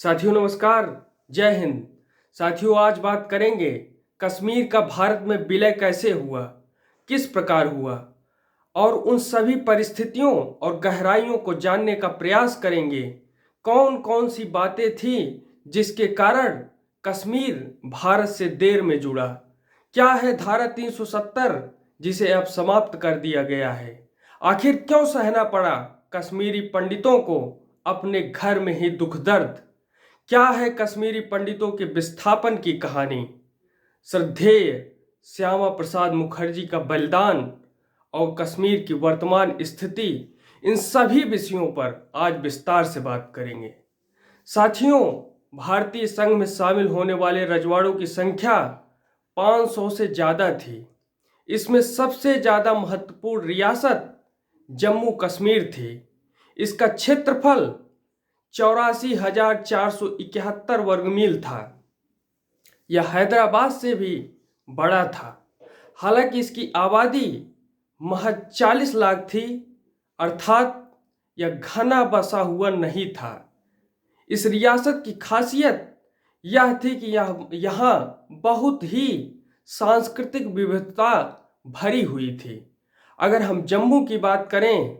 साथियों नमस्कार, जय हिंद। साथियों आज बात करेंगे कश्मीर का भारत में विलय कैसे हुआ, किस प्रकार हुआ और उन सभी परिस्थितियों और गहराइयों को जानने का प्रयास करेंगे। कौन कौन सी बातें थी जिसके कारण कश्मीर भारत से देर में जुड़ा, क्या है धारा 370 जिसे अब समाप्त कर दिया गया है, आखिर क्यों सहना पड़ा कश्मीरी पंडितों को अपने घर में ही दुख दर्द, क्या है कश्मीरी पंडितों के विस्थापन की कहानी, श्रद्धेय श्यामा प्रसाद मुखर्जी का बलिदान और कश्मीर की वर्तमान स्थिति, इन सभी विषयों पर आज विस्तार से बात करेंगे। साथियों, भारतीय संघ में शामिल होने वाले रजवाड़ों की संख्या 500 से ज़्यादा थी। इसमें सबसे ज़्यादा महत्वपूर्ण रियासत जम्मू कश्मीर थी। इसका क्षेत्रफल 84,471 वर्ग मील था। यह हैदराबाद से भी बड़ा था। हालांकि इसकी आबादी महज 40 लाख थी, अर्थात यह घना बसा हुआ नहीं था। इस रियासत की खासियत यह थी कि यहाँ बहुत ही सांस्कृतिक विविधता भरी हुई थी। अगर हम जम्मू की बात करें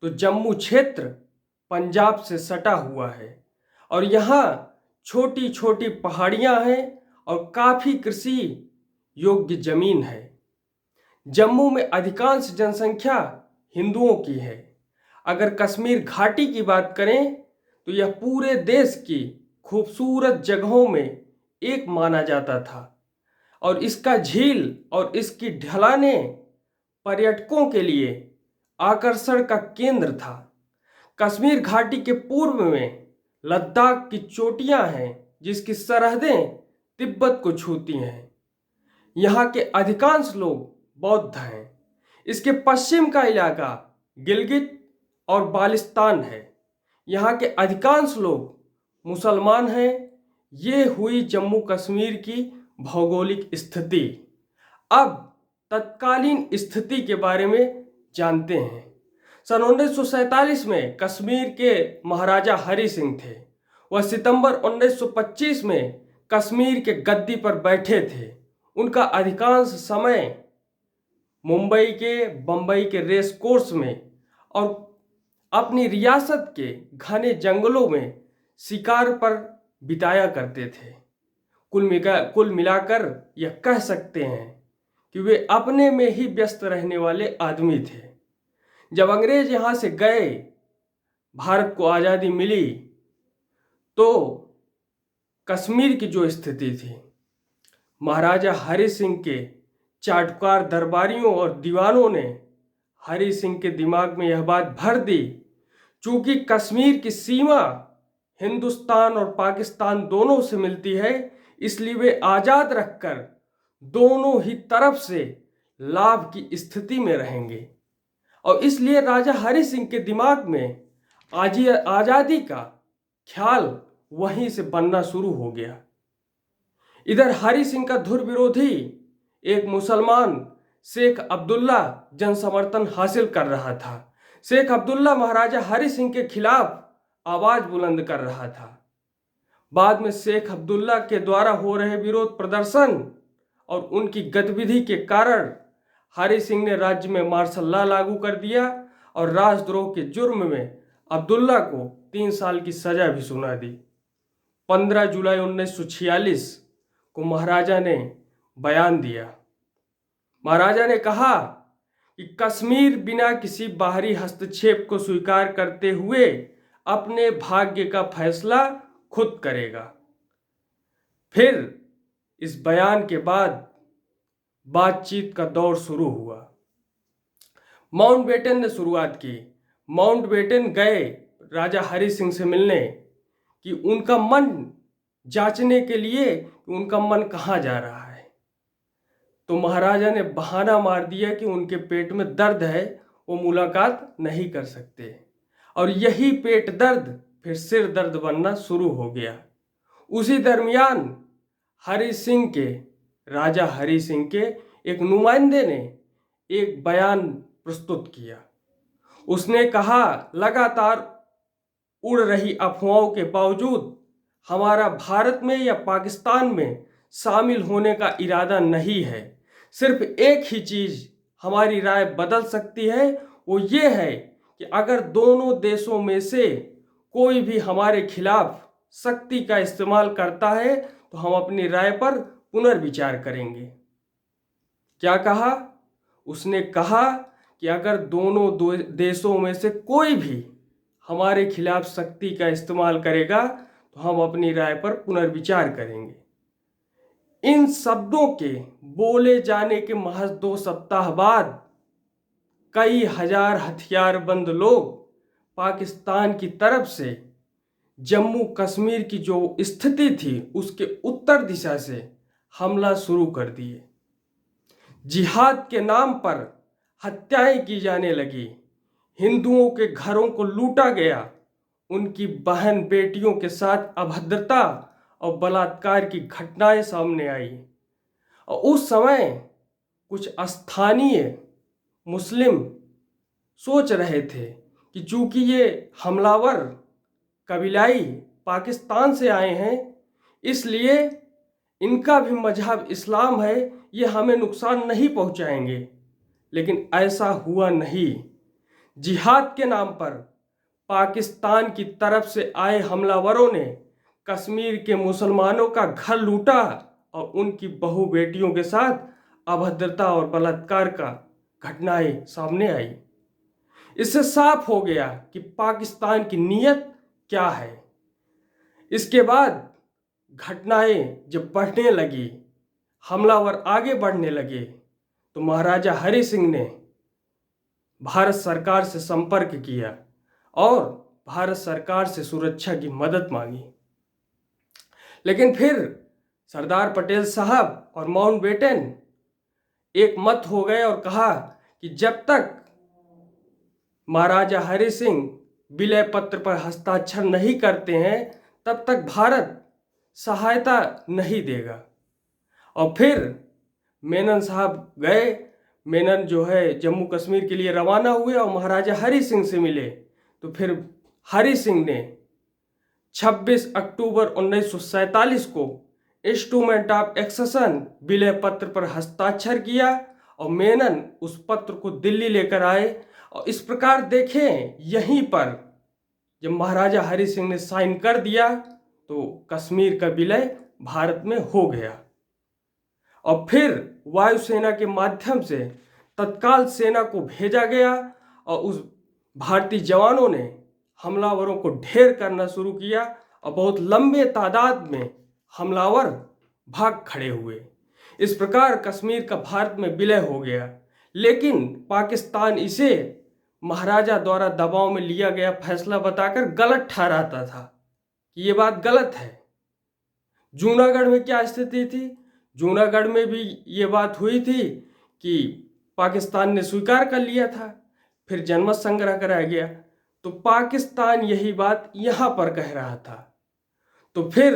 तो जम्मू क्षेत्र पंजाब से सटा हुआ है और यहाँ छोटी छोटी पहाड़ियाँ हैं और काफ़ी कृषि योग्य जमीन है। जम्मू में अधिकांश जनसंख्या हिंदुओं की है। अगर कश्मीर घाटी की बात करें तो यह पूरे देश की खूबसूरत जगहों में एक माना जाता था और इसका झील और इसकी ढलानें पर्यटकों के लिए आकर्षण का केंद्र था। कश्मीर घाटी के पूर्व में लद्दाख की चोटियां हैं जिसकी सरहदें तिब्बत को छूती हैं। यहाँ के अधिकांश लोग बौद्ध हैं। इसके पश्चिम का इलाका गिलगित और बाल्टिस्तान है। यहाँ के अधिकांश लोग मुसलमान हैं। ये हुई जम्मू कश्मीर की भौगोलिक स्थिति। अब तत्कालीन स्थिति के बारे में जानते हैं। सन 1947 में कश्मीर के महाराजा हरि सिंह थे। वह सितंबर 1925 में कश्मीर के गद्दी पर बैठे थे। उनका अधिकांश समय मुंबई के बम्बई के रेस कोर्स में और अपनी रियासत के घने जंगलों में शिकार पर बिताया करते थे। कुल मिलाकर यह कह सकते हैं कि वे अपने में ही व्यस्त रहने वाले आदमी थे। जब अंग्रेज यहाँ से गए, भारत को आज़ादी मिली, तो कश्मीर की जो स्थिति थी, महाराजा हरि सिंह के चाटुकार दरबारियों और दीवानों ने हरि सिंह के दिमाग में यह बात भर दी, चूंकि कश्मीर की सीमा हिंदुस्तान और पाकिस्तान दोनों से मिलती है, इसलिए वे आज़ाद रखकर दोनों ही तरफ से लाभ की स्थिति में रहेंगे। और इसलिए राजा हरि सिंह के दिमाग में आज़ादी का ख्याल वहीं से बनना शुरू हो गया। इधर हरि सिंह का धुर विरोधी एक मुसलमान शेख अब्दुल्ला जन समर्थन हासिल कर रहा था। शेख अब्दुल्ला महाराजा हरि सिंह के खिलाफ आवाज बुलंद कर रहा था। बाद में शेख अब्दुल्ला के द्वारा हो रहे विरोध प्रदर्शन और उनकी गतिविधि के कारण हरि सिंह ने राज्य में मार्शल लॉ लागू कर दिया और राजद्रोह के जुर्म में अब्दुल्ला को 3 साल की सजा भी सुना दी। 15 जुलाई 1946 को महाराजा ने बयान दिया। महाराजा ने कहा कि कश्मीर बिना किसी बाहरी हस्तक्षेप को स्वीकार करते हुए अपने भाग्य का फैसला खुद करेगा। फिर इस बयान के बाद बातचीत का दौर शुरू हुआ। माउंटबेटन ने शुरुआत की। माउंटबेटन गए राजा हरि सिंह से मिलने कि उनका मन जांचने के लिए कि उनका मन कहाँ जा रहा है। तो महाराजा ने बहाना मार दिया कि उनके पेट में दर्द है, वो मुलाकात नहीं कर सकते। और यही पेट दर्द फिर सिर दर्द बनना शुरू हो गया। उसी दरमियान राजा हरि सिंह के एक नुमाइंदे ने एक बयान प्रस्तुत किया। उसने कहा, लगातार उड़ रही अफवाहों के बावजूद हमारा भारत में या पाकिस्तान में शामिल होने का इरादा नहीं है। सिर्फ एक ही चीज़ हमारी राय बदल सकती है, वो ये है कि अगर दोनों देशों में से कोई भी हमारे खिलाफ शक्ति का इस्तेमाल करता है तो हम अपनी राय पर पुनर्विचार करेंगे। क्या कहा? उसने कहा कि अगर दोनों देशों में से कोई भी हमारे खिलाफ शक्ति का इस्तेमाल करेगा तो हम अपनी राय पर पुनर्विचार करेंगे। इन शब्दों के बोले जाने के महज 2 सप्ताह बाद कई हजार हथियारबंद लोग पाकिस्तान की तरफ से जम्मू कश्मीर की जो स्थिति थी उसके उत्तर दिशा से हमला शुरू कर दिए। जिहाद के नाम पर हत्याएं की जाने लगी, हिंदुओं के घरों को लूटा गया, उनकी बहन बेटियों के साथ अभद्रता और बलात्कार की घटनाएं सामने आई। और उस समय कुछ स्थानीय मुस्लिम सोच रहे थे कि चूंकि ये हमलावर कबीलाई पाकिस्तान से आए हैं इसलिए इनका भी मजहब इस्लाम है, ये हमें नुकसान नहीं पहुंचाएंगे। लेकिन ऐसा हुआ नहीं। जिहाद के नाम पर पाकिस्तान की तरफ से आए हमलावरों ने कश्मीर के मुसलमानों का घर लूटा और उनकी बहु बेटियों के साथ अभद्रता और बलात्कार का घटनाएं सामने आई। इससे साफ हो गया कि पाकिस्तान की नीयत क्या है। इसके बाद घटनाएं जब बढ़ने लगी, हमलावर आगे बढ़ने लगे, तो महाराजा हरि सिंह ने भारत सरकार से संपर्क किया और भारत सरकार से सुरक्षा की मदद मांगी। लेकिन फिर सरदार पटेल साहब और माउंटबेटन एक मत हो गए और कहा कि जब तक महाराजा हरि सिंह विलय पत्र पर हस्ताक्षर नहीं करते हैं तब तक भारत सहायता नहीं देगा। और फिर मेनन साहब गए, मेनन जो है जम्मू कश्मीर के लिए रवाना हुए और महाराजा हरि सिंह से मिले। तो फिर हरि सिंह ने 26 अक्टूबर 1947 को इंस्ट्रूमेंट ऑफ एक्सेशन विलय पत्र पर हस्ताक्षर किया और मेनन उस पत्र को दिल्ली लेकर आए। और इस प्रकार देखें, यहीं पर जब महाराजा हरि सिंह ने साइन कर दिया तो कश्मीर का विलय भारत में हो गया। और फिर वायुसेना के माध्यम से तत्काल सेना को भेजा गया और उस भारतीय जवानों ने हमलावरों को ढेर करना शुरू किया और बहुत लंबे तादाद में हमलावर भाग खड़े हुए। इस प्रकार कश्मीर का भारत में विलय हो गया। लेकिन पाकिस्तान इसे महाराजा द्वारा दबाव में लिया गया फैसला बताकर गलत ठहराता था कि ये बात गलत है। जूनागढ़ में क्या स्थिति थी? जूनागढ़ में भी ये बात हुई थी कि पाकिस्तान ने स्वीकार कर लिया था, फिर जनमत संग्रह कराया गया। तो पाकिस्तान यही बात यहाँ पर कह रहा था। तो फिर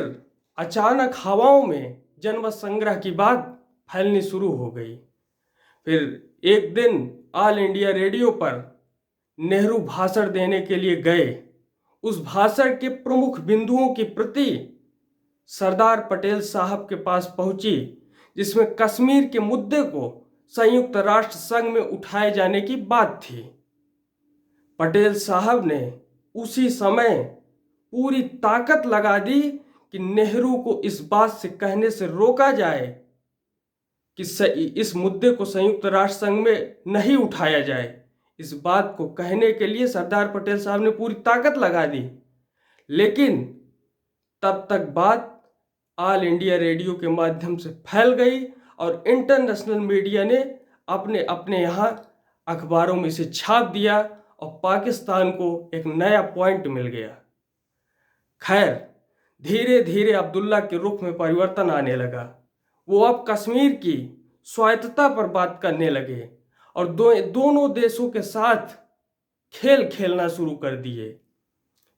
अचानक हवाओं में जनमत संग्रह की बात फैलनी शुरू हो गई। फिर एक दिन ऑल इंडिया रेडियो पर नेहरू भाषण देने के लिए गए। उस भाषण के प्रमुख बिंदुओं की प्रति सरदार पटेल साहब के पास पहुंची, जिसमें कश्मीर के मुद्दे को संयुक्त राष्ट्र संघ में उठाए जाने की बात थी। पटेल साहब ने उसी समय पूरी ताकत लगा दी कि नेहरू को इस बात से कहने से रोका जाए कि इस मुद्दे को संयुक्त राष्ट्र संघ में नहीं उठाया जाए। इस बात को कहने के लिए सरदार पटेल साहब ने पूरी ताकत लगा दी। लेकिन तब तक बात ऑल इंडिया रेडियो के माध्यम से फैल गई और इंटरनेशनल मीडिया ने अपने अपने यहाँ अखबारों में से छाप दिया और पाकिस्तान को एक नया पॉइंट मिल गया। खैर, धीरे धीरे अब्दुल्ला के रुख में परिवर्तन आने लगा। वो अब कश्मीर की स्वायत्तता पर बात करने लगे और दोनों देशों के साथ खेल खेलना शुरू कर दिए।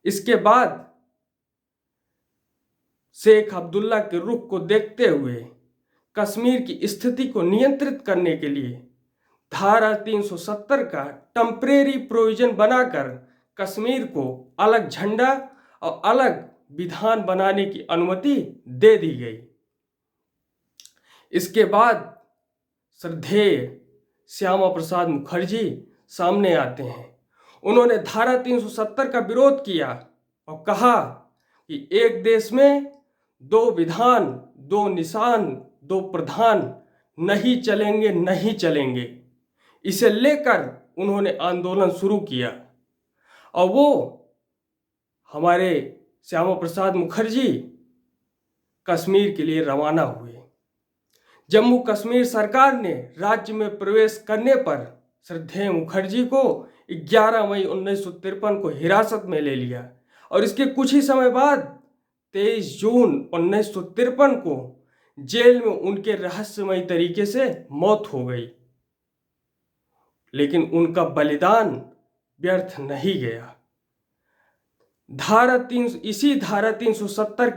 इसके बाद शेख अब्दुल्ला के रुख को देखते हुए कश्मीर की स्थिति को नियंत्रित करने के लिए धारा 370 का टेम्परेरी प्रोविजन बनाकर कश्मीर को अलग झंडा और अलग विधान बनाने की अनुमति दे दी गई। इसके बाद श्रद्धेय श्यामा प्रसाद मुखर्जी सामने आते हैं। उन्होंने धारा 370 का विरोध किया और कहा कि एक देश में दो विधान, दो निशान, दो प्रधान नहीं चलेंगे, नहीं चलेंगे। इसे लेकर उन्होंने आंदोलन शुरू किया और वो हमारे श्यामा प्रसाद मुखर्जी कश्मीर के लिए रवाना हुए। जम्मू कश्मीर सरकार ने राज्य में प्रवेश करने पर श्रद्धेय मुखर्जी को 11 मई 1953 को हिरासत में ले लिया और इसके कुछ ही समय बाद 23 जून 1953 को जेल में उनके रहस्यमयी तरीके से मौत हो गई। लेकिन उनका बलिदान व्यर्थ नहीं गया। इसी धारा 370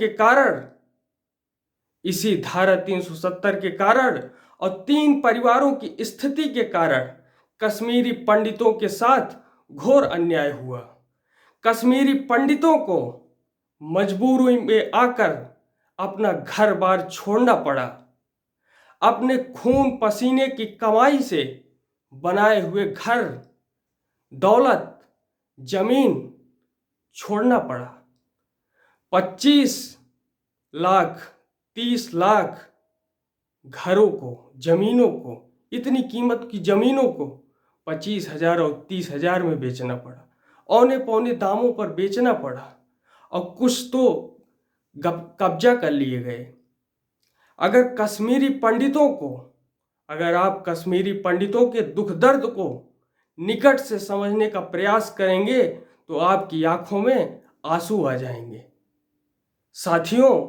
के कारण और 3 परिवारों की स्थिति के कारण कश्मीरी पंडितों के साथ घोर अन्याय हुआ। कश्मीरी पंडितों को मजबूरी में आकर अपना घर बार छोड़ना पड़ा। अपने खून पसीने की कमाई से बनाए हुए घर, दौलत, जमीन छोड़ना पड़ा। 25 लाख, 30 लाख घरों को, जमीनों को, इतनी कीमत की जमीनों को 25,000 और 30,000 में बेचना पड़ा। औने पौने दामों पर बेचना पड़ा और कुछ तो कब्जा कर लिए गए। अगर आप कश्मीरी पंडितों के दुख दर्द को निकट से समझने का प्रयास करेंगे तो आपकी आंखों में आंसू आ जाएंगे। साथियों,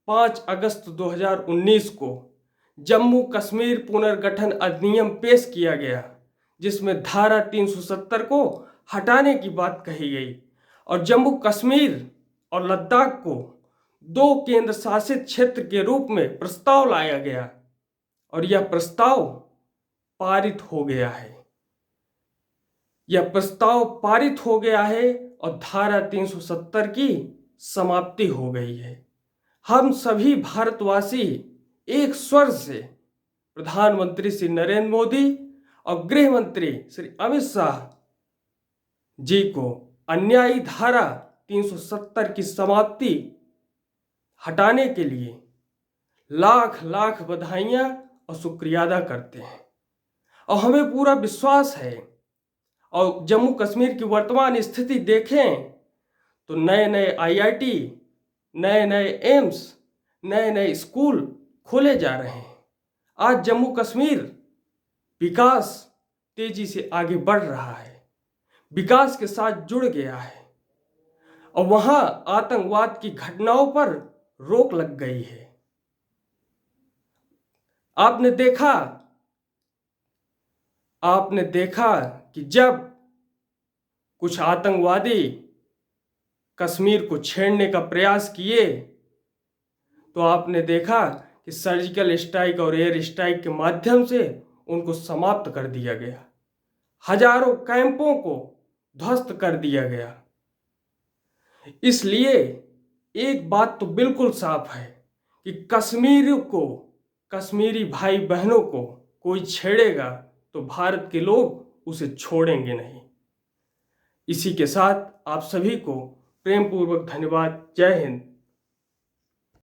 5 अगस्त 2019 को जम्मू कश्मीर पुनर्गठन अधिनियम पेश किया गया, जिसमें धारा 370 को हटाने की बात कही गई और जम्मू कश्मीर और लद्दाख को 2 केंद्र शासित क्षेत्र के रूप में प्रस्ताव लाया गया और यह प्रस्ताव पारित हो गया है। और धारा 370 की समाप्ति हो गई है। हम सभी भारतवासी एक स्वर से प्रधानमंत्री श्री नरेंद्र मोदी और गृह मंत्री श्री अमित शाह जी को अन्यायी धारा 370 की समाप्ति हटाने के लिए लाख लाख बधाइयां और शुक्रिया अदा करते हैं। और हमें पूरा विश्वास है, और जम्मू कश्मीर की वर्तमान स्थिति देखें तो नए नए IIT, नए नए एम्स, नए नए स्कूल खोले जा रहे हैं। आज जम्मू कश्मीर विकास तेजी से आगे बढ़ रहा है, विकास के साथ जुड़ गया है और वहां आतंकवाद की घटनाओं पर रोक लग गई है। आपने देखा कि जब कुछ आतंकवादी कश्मीर को छेड़ने का प्रयास किए तो आपने देखा कि सर्जिकल स्ट्राइक और एयर स्ट्राइक के माध्यम से उनको समाप्त कर दिया गया। हजारों कैंपों को ध्वस्त कर दिया गया। इसलिए एक बात तो बिल्कुल साफ है कि कश्मीरी भाई बहनों को कोई छेड़ेगा तो भारत के लोग उसे छोड़ेंगे नहीं। इसी के साथ आप सभी को प्रेम पूर्वक धन्यवाद। जय हिंद।